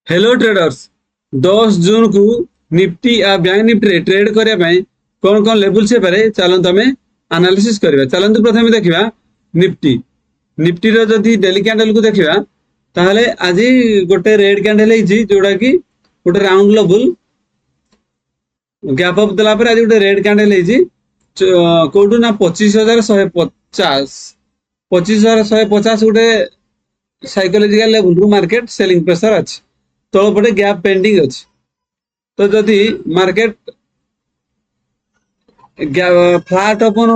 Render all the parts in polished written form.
Hello traders. 10 जून को Nifty आ bank Nifty रे trade करिया पई कौन कौन लेवल से पारे चलंतु हमें एनालिसिस करबा। चलंतु प्रथमे देखिबा निफ्टी। निफ्टी रो जदी डेली कैंडल को देखिबा ताहले आज गोटे रेड कैंडल हेजी जोडा की गोटे राउंड लेवल गैप अप देला पर आज गोटे रेड कैंडल हेजी कोडू ना 25150 25150 गोटे साइकोलॉजिकल लेवल रु मार्केट सेलिंग प्रेशर अछि। तल पटे गैप पेंडिंग अछि। तो जदि मार्केट फ्लैट ओपन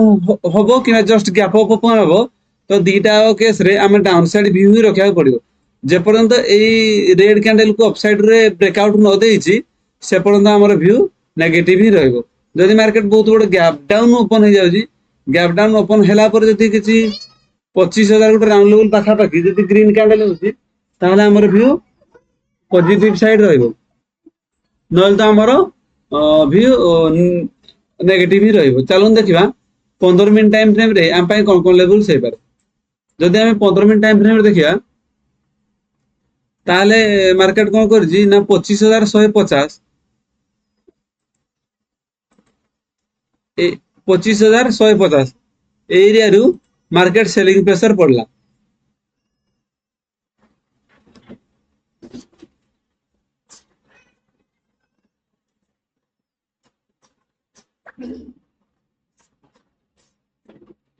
होबो कि जस्ट गैप अप ओपन होबो तो दीटा केस रे हमें डाउन साइड व्यू ही रखिया पड़िबो। जे पर्यंत एई रेड कैंडल को अप साइड रे ब्रेकआउट न देइछि से पर्यंत हमर व्यू नेगेटिव ही रहइबो। जदि मार्केट बहुत बड़ गैप डाउन ओपन हो जाउछि, गैप डाउन ओपन हैला पर जदि किछि 25000 गोटे राउंड लेवल पाखा पाखी जदि ग्रीन कैंडल होछि ताहले हमर व्यू पॉजिटिव साइड रहइबो। नल तो हमर व्यू नेगेटिव ही रहइबो। चलन देखिबा 15 मिनिट टाइम फ्रेम रे हम पई कोन कोन लेवल से पारे। जदि हम 15 मिनिट टाइम फ्रेम रे देखिबा ताहले मार्केट कोन करछि ना 25150 ए 25150 एरिया रु मार्केट सेलिंग प्रेशर पड़ला।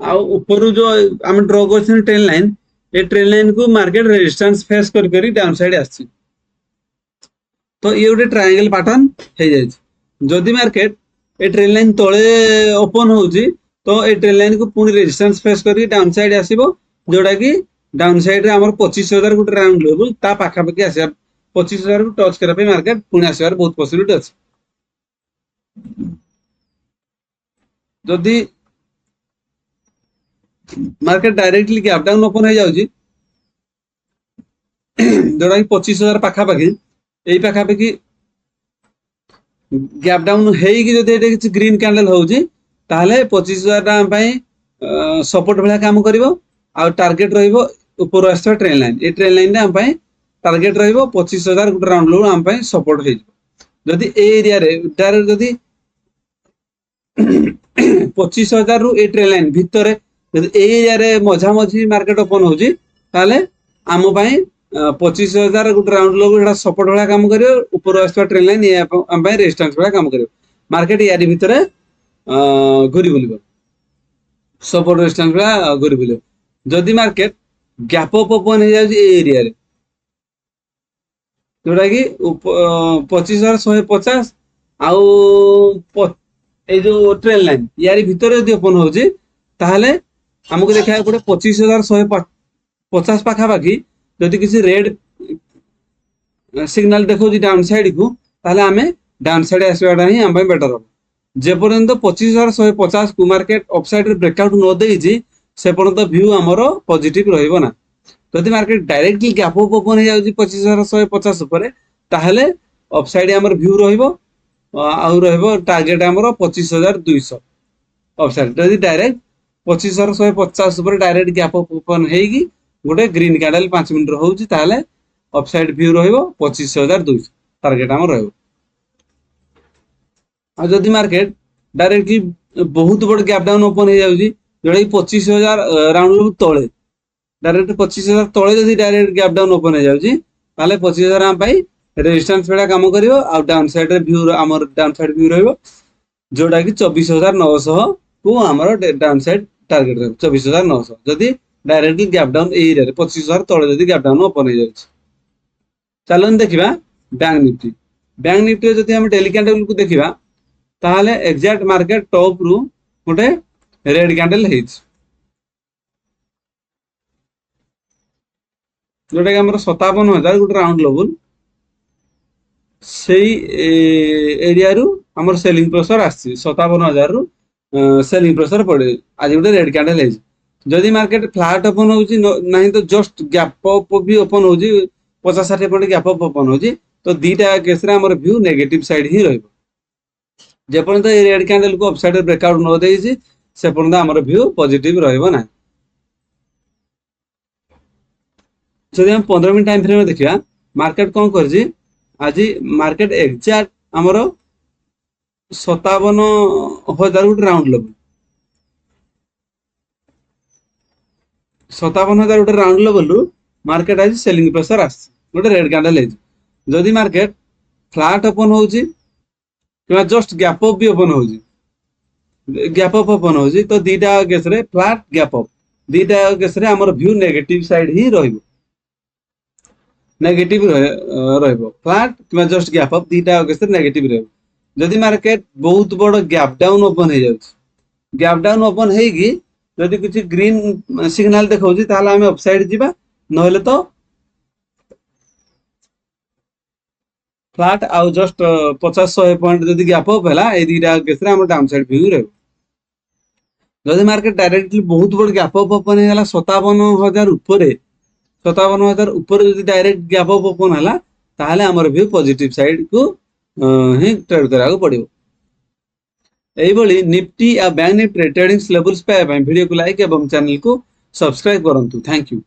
आ ऊपर जो हम ड्रॉ करछन ट्रेन लाइन ए ट्रेन लाइन को मार्केट रेजिस्टेंस फेस करी डाउन साइड आछि। तो ये गोटे ट्रायंगल पैटर्न हे जाय। जदि मार्केट ए ट्रेन लाइन तळे ओपन होउची तो ए ट्रेन लाइन को पूरी रेजिस्टेंस फेस करी डाउन साइड आसीबो जोडा की डाउन साइड रे हमर 25000 गोटे राउंड लेवल ता पाखा पाखी आसी 25000 को टच करा पे मार्केट पुणी आसीबार बहुत पॉसिबिलिटी अछि। जदि market directly gap down open हो जाउची जोडा की 25000 पाखा पाखी एई पाखा पाखी गैप डाउन हेई कि जदि एटा किछि ग्रीन कैंडल होउची ताहले 25000 टा हम पई सपोर्ट भला काम करिवो आ टारगेट रहिबो ऊपर आस्था ट्रेन लाइन। ए ट्रेन लाइन रे हम पई टारगेट रहिबो 25000 गुट राउंड लो हम पई सपोर्ट हेइ। जदि ए एरिया रे डायरेक्ट जदि 25000 रु ए ट्रेन लाइन भितरे जदि ए एरिया रे मझा मझी मार्केट ओपन होउची ताहले हम पई 25000 गुट राउंड लो एटा सपोर्ट भला काम करियो ऊपर आस्था ट्रेन लाइन ये हम पई रेजिस्टेंस भला काम करियो। मार्केट यारी भितरे घुरी बुलिबो सपोर्ट रेजिस्टेंस भला घुरी बुलिबो। जदि मार्केट गैप अप ओपन हो जाउची ए एरिया रे जोटा की 25150 आउ ए जो ट्रेन लाइन यारी भितरे यदि ओपन होउची ताहले हमको देखा पड़े 25150 पाखा पाखी जदि किसी रेड सिग्नल देखो डाउन साइड को ताहले हमें डाउन साइड आसवाटा ही हम बेटर हो। जे पर्यंत 25150 को मार्केट अपसाइड रे ब्रेकआउट न देइची से पर्यंत व्यू हमरो पॉजिटिव रहइबो ना। जदि market directly gap up open हो जाउची 25150 ऊपर ताहले अपसाइड हमर व्यू रहइबो आउ रहइबो टारगेट हमरो 25200 अपसाइड। जदि डायरेक्ट 25150 ऊपर डायरेक्ट गैप अप ओपन हेगी गोटे ग्रीन कैंडल 5 मिनिट रो होउची ताहले अपसाइड व्यू रहइबो 25200 टारगेट हमर रहइबो। आ जदि मार्केट डायरेक्टली बहुत बड़ गैप डाउन ओपन हो जाउची जोडा 25000 राउंड लो तळे डायरेक्ट 25000 तळे जदि डायरेक्ट गैप डाउन ओपन हो जाउची ताले 25000 हम पाई रेजिस्टेंस बेला काम करिवो आ डाउन साइड रे व्यू हमर डाउन साइड व्यू रहइबो जोडा की 24900 को हमर डाउन साइड टारगेट रहइबो 24900 जदि डायरेक्टली गैप डाउन ए एरिया रे 25000 तळे जदि गैप डाउन ओपन हो जाउची। चलन देखिबा बैंक निफ्टी। बैंक निफ्टी जदि हम डेली कैंडल को देखिबा ताहले एग्जैक्ट मार्केट टॉप रु गोटे रेड कैंडल हेइछ जोटा कि हमर 57000 गोटे राउंड लेवल सेई एरिया रु हमर सेलिंग प्रेशर आछि 57000 रु सेलिंग प्रेशर पड़े आज गोटे रेड कैंडल हेइछ। जदि मार्केट फ्लैट ओपन होउची नहीं तो जस्ट गैप अप भी ओपन होउची 50-60 पॉइंट गैप अप ओपन होउची तो दीटा केस रे हमर व्यू नेगेटिव साइड ही रहइबो। जे पर्यंत ए रेड कैंडल को अपसाइड ब्रेकआउट न देइछि से पर्यंत हमर व्यू पॉजिटिव रहइबो ना। जदि हम 15 मिनिट टाइम फ्रेम में देखिया मार्केट कोन करछि आज मार्केट एक्जाक्ट आमर 57,000 गोटे राउंड लेवल 57,000 गोटे राउंड लेवल रु मार्केट आज सेलिंग प्रेशर आस गोटे रेड कैंडल जदि मार्केट फ्लैट ओपन होची कि जस्ट गैप अप भी ओपन होची गैप अप ओपन होची तो दीटा केस रे फ्लैट गैप अप दीटा केस रे हमर व्यू नेगेटिव साइड ही रहइबो नेगेटिव रहइबो फ्लैट कि जस्ट गैप अप दीटा केस रे नेगेटिव रहइबो जदि मार्केट बहुत बड़ गैप डाउन ओपन हो जाउची गैप डाउन ओपन हेगी जदि किछि ग्रीन सिग्नल देखौची ताहले हमें अपसाइड जीवा नहले तो फ्लैट आउ जस्ट 50-100 पॉइंट जदि गैप अप हैला ए दीटा केस रे हमर डाउन साइड व्यू रहइबो जदि मार्केट डायरेक्टली बहुत बड़ गैप अप ओपन हेला 57,000 ऊपर 57,000 ऊपर जदि डायरेक्ट गैप अप ओपन हैला ताहले हमर व्यू पॉजिटिव साइड को ही ट्रेड करा पड़ो यही निफ्टी या बैंक निफ्टी ट्रेडिंग लेवल्स पाए वीडियो को लाइक और चैनल को सब्सक्राइब करूँ। Thank you.